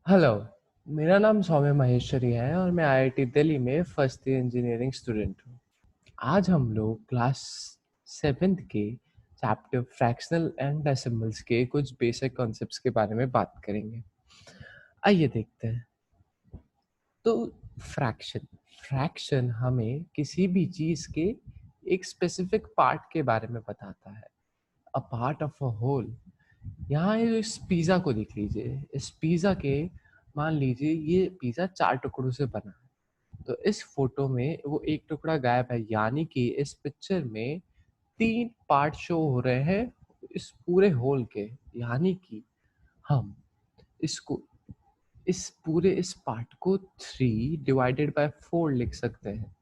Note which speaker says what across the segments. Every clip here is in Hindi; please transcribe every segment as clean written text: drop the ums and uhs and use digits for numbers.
Speaker 1: हेलो, मेरा नाम सौम्य माहेश्वरी है और मैं आईआईटी दिल्ली में फर्स्ट ईयर इंजीनियरिंग स्टूडेंट हूँ। आज हम लोग क्लास 7th के चैप्टर फ्रैक्शनल एंड डेसिमल्स के कुछ बेसिक कॉन्सेप्ट्स के बारे में बात करेंगे। आइए देखते हैं। तो फ्रैक्शन फ्रैक्शन हमें किसी भी चीज़ के एक स्पेसिफिक पार्ट के बारे में बताता है, a part of a whole. यहाँ ये इस पिज़्ज़ा को देख लीजिए। इस पिज़्ज़ा के मान लीजिए ये पिज़्ज़ा 4 टुकड़ों से बना है। तो इस फ़ोटो में वो 1 टुकड़ा गायब है, यानी कि इस पिक्चर में 3 पार्ट शो हो रहे हैं इस पूरे होल के। यानी कि हम इसको इस पार्ट को 3 डिवाइडेड बाय 4 लिख सकते हैं।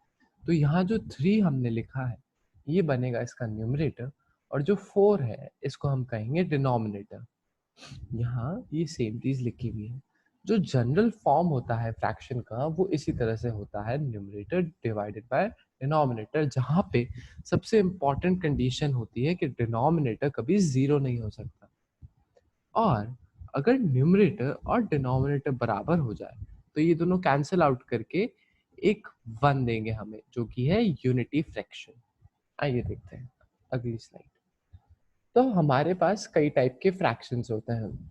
Speaker 1: तो यहाँ जो 3 हमने लिखा है, ये बनेगा इसका न्यूमरेटर और जो 4 है, इसको हम कहेंगे डिनोमिनेटर। यहाँ ये सेम चीज़ लिखी हुई है। जो जनरल फॉर्म होता है फ्रैक्शन का वो इसी तरह से होता है, न्यूमरेटर डिवाइडेड बाय डिनोमिनेटर, जहाँ पे सबसे इम्पोर्टेंट कंडीशन होती है कि डिनोमिनेटर कभी ज़ीरो नहीं हो सकता। और अगर न्यूमरेटर और डिनोमिनेटर बराबर हो जाए तो ये दोनों कैंसिल आउट करके एक 1 देंगे हमें, जो कि है यूनिटी फ्रैक्शन। आइए देखते हैं अगली स्लाइड। तो हमारे पास कई टाइप के फ्रैक्शंस होते हैं।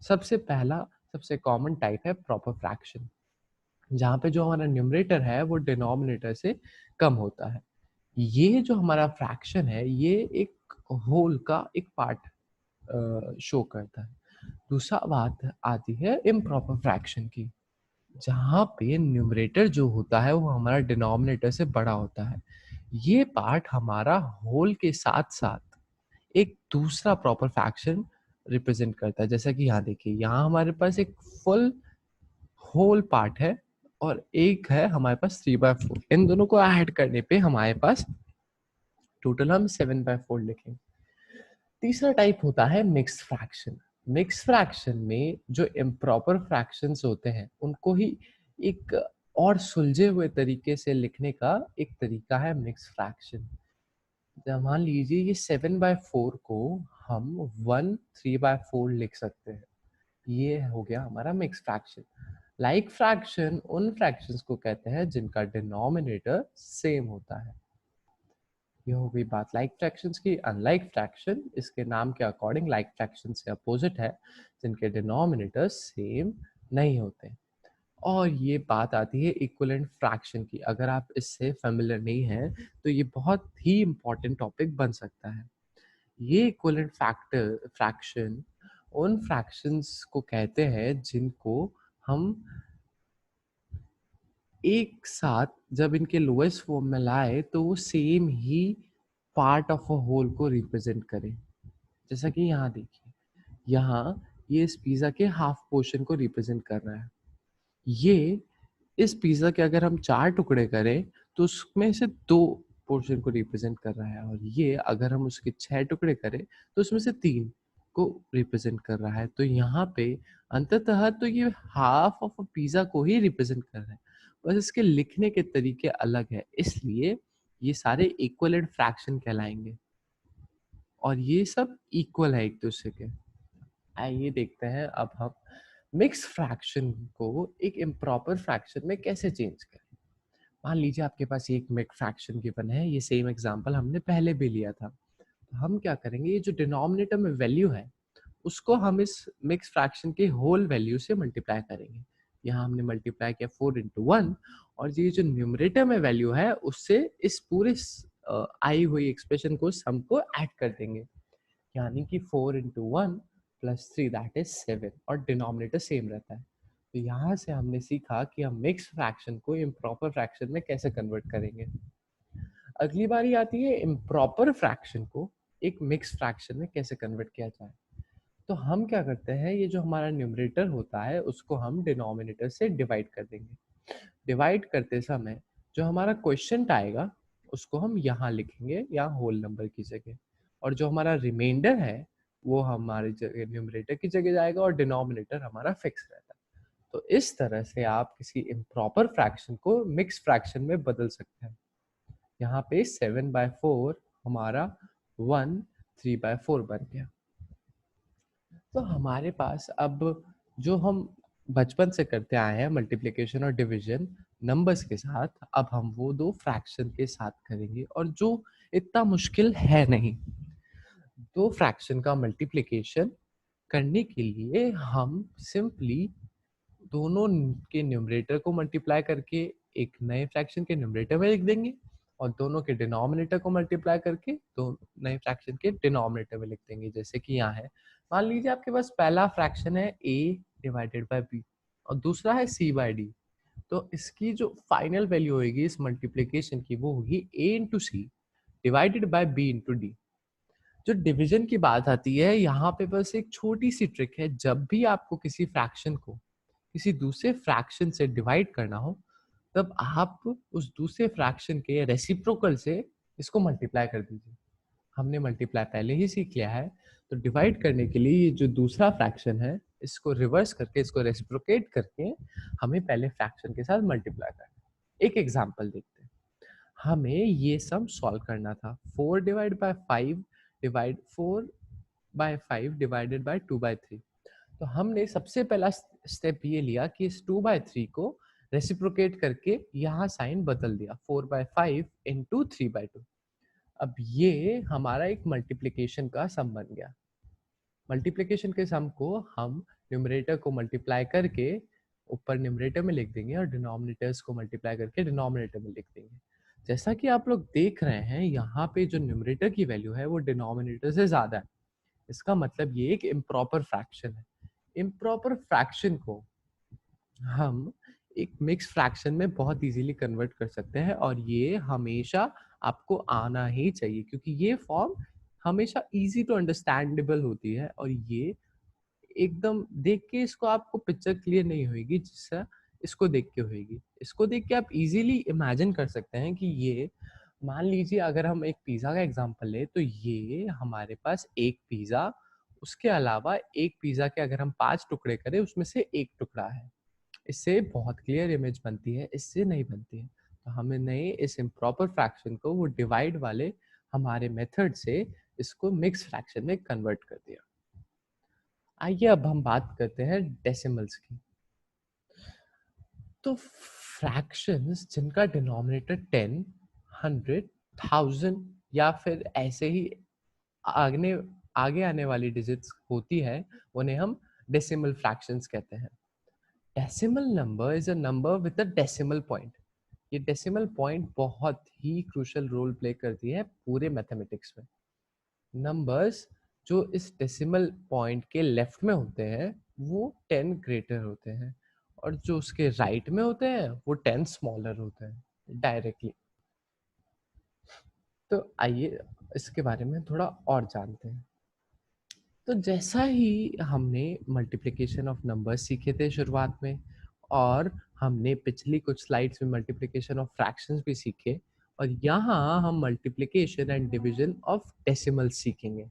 Speaker 1: सबसे कॉमन टाइप है प्रॉपर फ्रैक्शन, जहाँ पे जो हमारा न्यूमरेटर है वो डिनोमिनेटर से कम होता है। ये जो हमारा फ्रैक्शन है ये एक होल का एक पार्ट शो करता है। दूसरा बात आती है इम्प्रॉपर फ्रैक्शन की, जहाँ पे न्यूमरेटर जो होता है वो हमारा डिनोमिनेटर से बड़ा होता है। ये पार्ट हमारा होल के साथ-साथ एक दूसरा प्रॉपर फ्रैक्शन रिप्रेजेंट करता है। जैसा कि यहाँ देखिए, यहाँ हमारे पास एक फुल होल पार्ट है और एक है हमारे पास 3/4। इन दोनों को ऐड करने पे हमारे पास टोटल हम 7/4 लिखेंगे। तीसरा टाइप होता है मिक्स्ड फ्रैक्शन। मिक्स्ड फ्रैक्शन में जो इम्प्रॉपर फ्रैक्शंस होते हैं उनको ही एक और सुलझे हुए तरीके से लिखने का एक तरीका है मिक्स्ड फ्रैक्शन। मान लीजिए ये 7/4 को हम 1/3/4 लिख सकते हैं। ये हो गया हमारा मिक्स फ्रैक्शन। लाइक फ्रैक्शन उन फ्रैक्शंस को कहते हैं जिनका डिनोमिनेटर सेम होता है। ये हो गई बात लाइक फ्रैक्शंस की। अनलाइक फ्रैक्शन इसके नाम के अकॉर्डिंग लाइक फ्रैक्शन से अपोजिट है, जिनके डिनोमिनेटर सेम नहीं होते। और ये बात आती है इक्विवेलेंट फ्रैक्शन की। अगर आप इससे फेमिलियर नहीं हैं तो ये बहुत ही इम्पोर्टेंट टॉपिक बन सकता है। ये इक्विवेलेंट फ्रैक्शन उन फ्रैक्शंस को कहते हैं जिनको हम एक साथ जब इनके लोएस्ट फॉर्म में लाए तो वो सेम ही पार्ट ऑफ अ होल को रिप्रेजेंट करें। जैसा कि यहाँ देखिए, यहाँ ये इस पिज़्ज़ा के हाफ पोर्शन को रिप्रेजेंट कर रहा है। ये इस पिज़्ज़ा के अगर हम 4 टुकड़े करें तो उसमें से 2 पोर्शन को रिप्रेजेंट कर रहा है, और ये अगर हम उसके 6 टुकड़े करें तो उसमें से 3 को रिप्रेजेंट कर रहा है। तो यहाँ पे अंततः तो ये हाफ ऑफ अ पिज़्ज़ा को ही रिप्रेजेंट कर रहा है, बस इसके लिखने के तरीके अलग है, इसलिए ये सारे इक्विवेलेंट फ्रैक्शन कहलाएंगे और ये सब इक्वल है एक दूसरे के। आइए देखते हैं अब हम मिक्स फ्रैक्शन को एक इम्प्रॉपर फ्रैक्शन में कैसे चेंज करें। मान लीजिए आपके पास एक मिक्स फ्रैक्शन गिवन है, ये सेम एग्जांपल हमने पहले भी लिया था। तो हम क्या करेंगे, ये जो डिनोमिनेटर में वैल्यू है उसको हम इस मिक्स फ्रैक्शन के होल वैल्यू से मल्टीप्लाई करेंगे। यहाँ हमने मल्टीप्लाई किया 4/1, और ये जो न्यूमरेटर में वैल्यू है उससे इस पूरे आई हुई एक्सप्रेशन को सम को ऐड कर देंगे। यानी कि 4/1 + 3 दैट इज 7, और डिनोमिनेटर सेम रहता है। तो यहाँ से हमने सीखा कि हम मिक्स फ्रैक्शन को इम्प्रॉपर फ्रैक्शन में कैसे कन्वर्ट करेंगे। अगली बारी आती है इम्प्रॉपर फ्रैक्शन को एक मिक्स फ्रैक्शन में कैसे कन्वर्ट किया जाए। तो हम क्या करते हैं, ये जो हमारा न्यूमरेटर होता है उसको हम डिनोमिनेटर से डिवाइड कर देंगे। डिवाइड करते समय जो हमारा क्वेश्चन आएगा उसको हम यहाँ लिखेंगे, या होल नंबर की जगह, और जो हमारा रिमाइंडर है वो हमारी जगह न्यूमरेटर की जगह जाएगा और डिनोमिनेटर हमारा फिक्स रहता है। तो इस तरह से आप किसी इम्प्रॉपर फ्रैक्शन को मिक्स फ्रैक्शन में बदल सकते हैं। यहाँ पे 7/4 हमारा 1/3/4 बन गया। तो हमारे पास अब जो हम बचपन से करते आए हैं मल्टीप्लिकेशन और डिवीजन नंबर्स के साथ, अब हम वो दो फ्रैक्शन के साथ करेंगे और जो इतना मुश्किल है नहीं। दो फ्रैक्शन का मल्टीप्लिकेशन करने के लिए हम सिंपली दोनों के न्यूमरेटर को मल्टीप्लाई करके एक नए फ्रैक्शन के न्यूमरेटर में लिख देंगे और दोनों के डिनोमिनेटर को मल्टीप्लाई करके दो नए फ्रैक्शन के डिनोमिनेटर में लिख देंगे। जैसे कि यहाँ है, मान लीजिए आपके पास पहला फ्रैक्शन है a डिवाइडेड बाय b और दूसरा है c बाय d। तो इसकी जो फाइनल वैल्यू होगी इस मल्टीप्लिकेशन की वो होगी a into C divided by b into D. जो डिवीजन की बात आती है यहाँ पे बस एक छोटी सी ट्रिक है, जब भी आपको किसी फ्रैक्शन को किसी दूसरे फ्रैक्शन से डिवाइड करना हो तब आप उस दूसरे फ्रैक्शन के रेसिप्रोकल से इसको मल्टीप्लाई कर दीजिए। हमने मल्टीप्लाई पहले ही सीख लिया है, तो डिवाइड करने के लिए ये जो दूसरा फ्रैक्शन है इसको रिवर्स करके इसको रेसिप्रोकेट करके हमें पहले फ्रैक्शन के साथ मल्टीप्लाई करना है। एक एग्जांपल देखते हैं। हमें ये सम सॉल्व करना था, 4 divide by 5 divide 4 by 5 divided by 2 by 3। तो हमने सबसे पहला स्टेप ये लिया कि इस 2 बाय 3 को रेसिप्रोकेट करके यहाँ साइन बदल दिया, 4 बाय 5 इंटू 3 बाय 2। अब ये हमारा एक मल्टीप्लिकेशन का सम बन गया। मल्टीप्लिकेशन के सम को हम न्यूमरेटर को मल्टीप्लाई करके ऊपर न्यूमरेटर में लिख देंगे और डिनोमिनेटर्स को मल्टीप्लाई करके डिनोमिनेटर में लिख देंगे। जैसा कि आप लोग देख रहे हैं यहाँ पे जो न्यूमरेटर की वैल्यू है वो डिनोमिनेटर से ज्यादा है। इसका मतलब ये एक इम्प्रॉपर फ्रैक्शन है। इम्प्रॉपर फ्रैक्शन को हम एक मिक्स फ्रैक्शन में बहुत इजीली कन्वर्ट कर सकते हैं और ये हमेशा आपको आना ही चाहिए क्योंकि ये फॉर्म हमेशा इजी टू अंडरस्टैंडेबल होती है और ये एकदम देख के इसको आपको पिक्चर क्लियर नहीं होगी जिससे इसको देख के होगी। इसको देख के आप इजीली इमेजिन कर सकते हैं कि ये, मान लीजिए अगर हम एक पिज़्ज़ा का एग्जांपल ले तो ये हमारे पास एक पिज़्ज़ा, उसके अलावा एक पिज़्ज़ा के अगर हम 5 टुकड़े करें उसमें से एक टुकड़ा है। इससे बहुत क्लियर इमेज बनती है, इससे नहीं बनती है। तो हमने इस इम्प्रॉपर फ्रैक्शन को वो डिवाइड वाले हमारे मेथड से इसको मिक्स फ्रैक्शन में कन्वर्ट कर दिया। आइए अब हम बात करते हैं डेसिमल्स की। तो फ्रैक्शंस जिनका डिनोमिनेटर 10, 100, 1000 या फिर ऐसे ही आगे आगे आने वाली डिजिट्स होती है उन्हें हम डेसिमल फ्रैक्शंस कहते हैं। Decimal number is a number with a decimal point. ये डेसिमल पॉइंट बहुत ही क्रूशियल रोल प्ले करती है पूरे मैथमेटिक्स में। नंबर्स जो इस डेसिमल पॉइंट के लेफ्ट में होते हैं वो 10 ग्रेटर होते हैं और जो उसके राइट में होते हैं वो 10 स्मॉलर होते हैं डायरेक्टली। तो आइए इसके बारे में थोड़ा और जानते हैं। तो जैसा ही हमने मल्टीप्लिकेशन ऑफ नंबर्स सीखे थे शुरुआत में और हमने पिछली कुछ स्लाइड्स में मल्टीप्लिकेशन ऑफ फ्रैक्शंस भी सीखे और यहाँ हम multiplication and division of decimal सीखेंगे।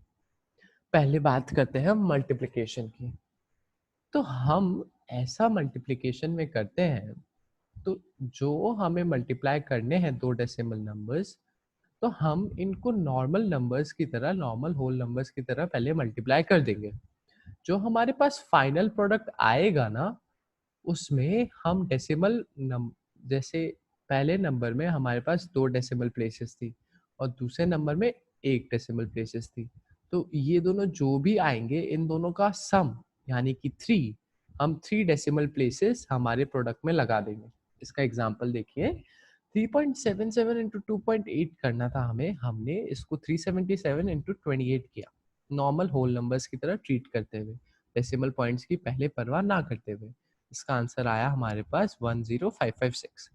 Speaker 1: पहले बात करते हैं मल्टीप्लिकेशन की। तो हम ऐसा मल्टीप्लिकेशन में करते हैं तो जो हमें मल्टीप्लाई करने हैं दो डेसिमल नंबर्स, तो हम इनको नॉर्मल नंबर्स की तरह, नॉर्मल होल नंबर्स की तरह पहले मल्टीप्लाई कर देंगे। जो हमारे पास फाइनल प्रोडक्ट आएगा ना उसमें हम डेसिमल जैसे पहले नंबर में हमारे पास 2 डेसिमल प्लेसेस थी और दूसरे नंबर में 1 डेसिमल प्लेसेस थी। तो ये दोनों जो भी आएंगे इन दोनों का सम यानी कि 3, हम 3 डेसिमल प्लेसेस हमारे प्रोडक्ट में लगा देंगे। इसका एग्जांपल देखिए, 3.77 इंटू 2.8 करना था हमें, हमने इसको 377 इंटू 28 किया, नॉर्मल होल नंबर्स की तरह ट्रीट करते हुए, डेसिमल पॉइंट्स की पहले परवाह ना करते हुए। इसका आंसर आया हमारे पास 10556।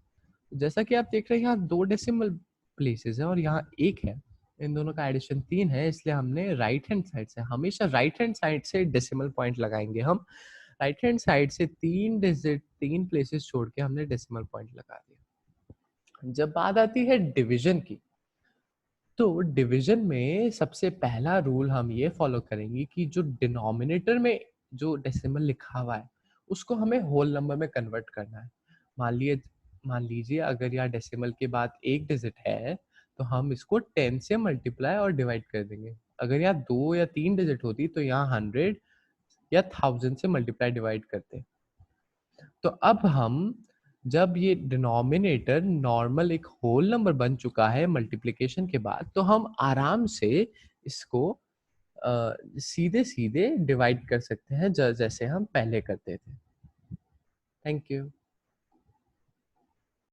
Speaker 1: जैसा कि आप देख रहे हैं यहाँ 2 डेसिमल प्लेसेस है और यहाँ 1 है, इन दोनों का एडिशन 3 है, इसलिए हमने राइट हैंड साइड से, हमेशा राइट हैंड साइड से डेसिमल पॉइंट लगाएंगे हम। राइट हैंड साइड से 3 प्लेसेस छोड़ के हमने डेसिमल पॉइंट लगा दिया। जब बात आती है डिवीजन की, तो डिवीजन में सबसे पहला रूल हम ये फॉलो करेंगे कि जो डिनोमिनेटर में जो डेसिमल लिखा हुआ है उसको हमें होल नंबर में कन्वर्ट करना है। मान लीजिए अगर यहाँ डेसिमल के बाद एक डिजिट है तो हम इसको 10 से मल्टीप्लाई और डिवाइड कर देंगे। अगर यहाँ 2 या 3 डिजिट होती तो यहाँ 100 या 1000 से मल्टीप्लाई डिवाइड करते। तो अब हम जब ये डिनोमिनेटर नॉर्मल एक होल नंबर बन चुका है मल्टीप्लिकेशन के बाद, तो हम आराम से इसको सीधे सीधे डिवाइड कर सकते हैं जैसे हम पहले करते थे। Thank you.